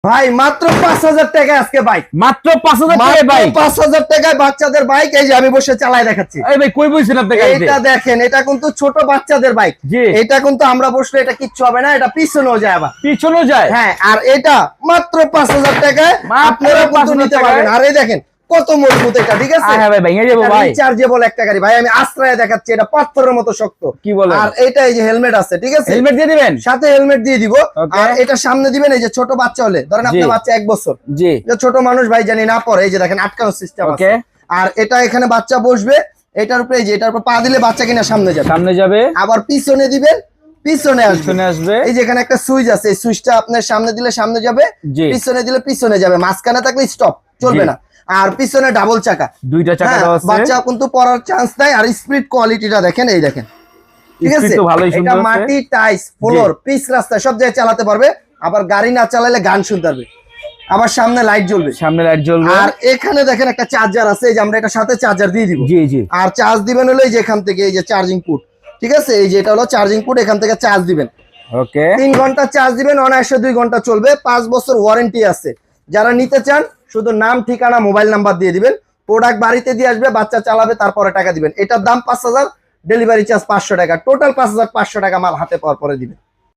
ভাই মাত্র 5000 টাকায় আজকে বাইক, মাত্র 5000 টাকায় বাইক, 5000 টাকায় বাচ্চাদের বাইক। এই যে আমি বসে চালাই দেখাচ্ছি। এই ভাই কই বইছেন আপনি গাড়িতে? এটা দেখেন, এটা কিন্তু ছোট বাচ্চাদের বাইক। জি। এটা কিন্তু আমরা বসলে এটা কিচ্ছু হবে না, এটা পিছনেও যায় আবার। পিছনেও যায়? হ্যাঁ, আর এটা মাত্র 5000 টাকায় আপনারা কিন্তু নিতে পারবেন। আর এই দেখেন কত মজবুত এটা, ঠিক আছে? হ্যাঁ ভাই, ভেঙে যাবো ভাই। রিচার্জেবল একটা গাড়ি ভাই, আমি আশ্রয় দেখাচ্ছি, এটা পাথরের মতো শক্ত। কি বলেন? আর এটা এই যে হেলমেট আছে, ঠিক আছে? হেলমেট দিয়ে দিবেন? সাথে হেলমেট দিয়ে দিব। Okay. আর এটা সামনে দিবেন, এই যে ছোট বাচ্চা হলে, ধরেন আপনার বাচ্চা 1 বছর, জি, যে ছোট মানুষ ভাই জানি না পড়ে, এই যে দেখেন আটকানোর সিস্টেম আছে। ওকে। আর এটা এখানে বাচ্চা বসবে, এটার উপরে এই যে এটার উপর পা দিলে বাচ্চা কিনা সামনে যাবে, সামনে যাবে। আবার পিছনে দিবেন, পিছনে পিছনে আসবে। এই যে এখানে একটা সুইচ আছে, এই সুইচটা আপনার সামনে দিলে সামনে যাবে, জি। পিছনে দিলে পিছনে যাবে, মাঝখানে থাকলে স্টপ, চলবে জি। না। আর পিছনে ডাবল চাকা, দুইটা চাকা হ্যাঁ, দেওয়া আছে। বাচ্চা কিন্তু পড়ার চান্স নাই। আর স্পিড কোয়ালিটিটা দেখেন, এই দেখেন, ঠিক আছে? স্পিড তো ভালোই, এটা সুন্দর আছে। মাটি, টাইস, ফ্লোর, পিচ রাস্তায় সব জায়গায় চালাতে পারবে। আবার গাড়ি না চালালে গান শুনতে পারবে। আবার সামনে লাইট জ্বলবে, সামনে লাইট জ্বলবে। আর এখানে দেখেন একটা চার্জার আছে, এই যে আমরা এটার সাথে চার্জার দিয়ে দিব। জি জি। আর চার্জ দিবেন হলো এই যে এখান থেকে, এই যে চার্জিং পোর্ট, ঠিক আছে? এই যে এটা হলো চার্জিং পোর্ট, এখান থেকে চার্জ দিবেন। ওকে। 3 ঘন্টা চার্জ দিবেন, অনায়াসে 2 ঘন্টা চলবে। 5 বছর ওয়ারেন্টি আছে। যারা নিতে চান শুধু নাম, ঠিকানা, মোবাইল নাম্বার দিয়ে দিবেন, প্রোডাক্ট বাড়িতে দিয়ে আসবে, বাচ্চা চালাবে, তারপরে টাকা দিবেন। এটার দাম 5000, ডেলিভারি চার্জ 500 টাকা, টোটাল 5500 টাকা মাল হাতে পাওয়ার পরে দিবেন।